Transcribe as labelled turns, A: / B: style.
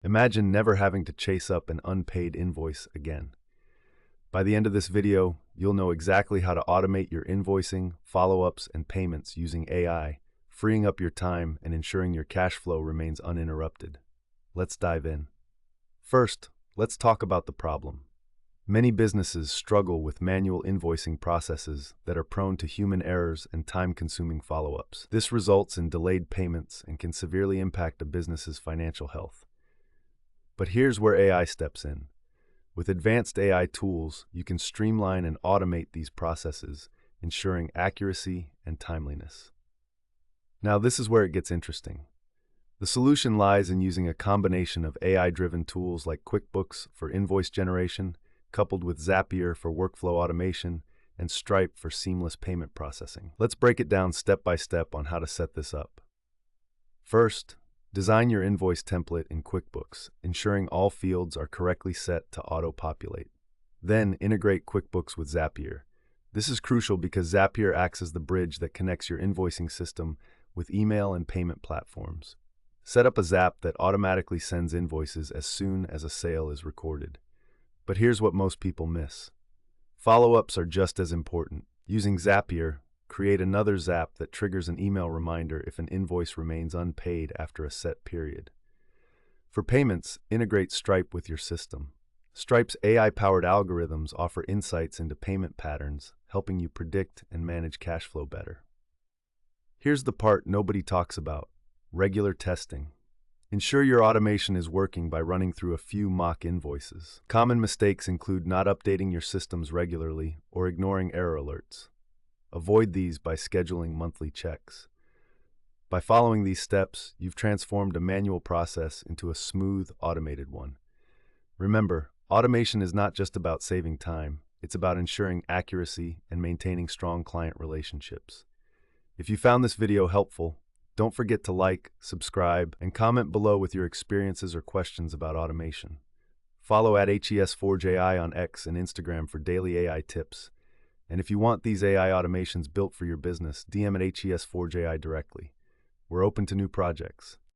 A: Imagine never having to chase up an unpaid invoice again. By the end of this video, you'll know exactly how to automate your invoicing, follow-ups, and payments using AI, freeing up your time and ensuring your cash flow remains uninterrupted. Let's dive in. First, let's talk about the problem. Many businesses struggle with manual invoicing processes that are prone to human errors and time-consuming follow-ups. This results in delayed payments and can severely impact a business's financial health. But here's where AI steps in. With advanced AI tools, you can streamline and automate these processes, ensuring accuracy and timeliness. Now, this is where it gets interesting. The solution lies in using a combination of AI-driven tools like QuickBooks for invoice generation, coupled with Zapier for workflow automation, and Stripe for seamless payment processing. Let's break it down step by step on how to set this up. First, design your invoice template in QuickBooks, ensuring all fields are correctly set to auto-populate. Then, integrate QuickBooks with Zapier. This is crucial because Zapier acts as the bridge that connects your invoicing system with email and payment platforms. Set up a Zap that automatically sends invoices as soon as a sale is recorded. But here's what most people miss. Follow-ups are just as important. Using Zapier, create another Zap that triggers an email reminder if an invoice remains unpaid after a set period. For payments, integrate Stripe with your system. Stripe's AI-powered algorithms offer insights into payment patterns, helping you predict and manage cash flow better. Here's the part nobody talks about: regular testing. Ensure your automation is working by running through a few mock invoices. Common mistakes include not updating your systems regularly or ignoring error alerts. Avoid these by scheduling monthly checks. By following these steps, you've transformed a manual process into a smooth, automated one. Remember, automation is not just about saving time, it's about ensuring accuracy and maintaining strong client relationships. If you found this video helpful, don't forget to like, subscribe, and comment below with your experiences or questions about automation. Follow at HES4JI on X and Instagram for daily AI tips. And if you want these AI automations built for your business, DM at HES4JI directly. We're open to new projects.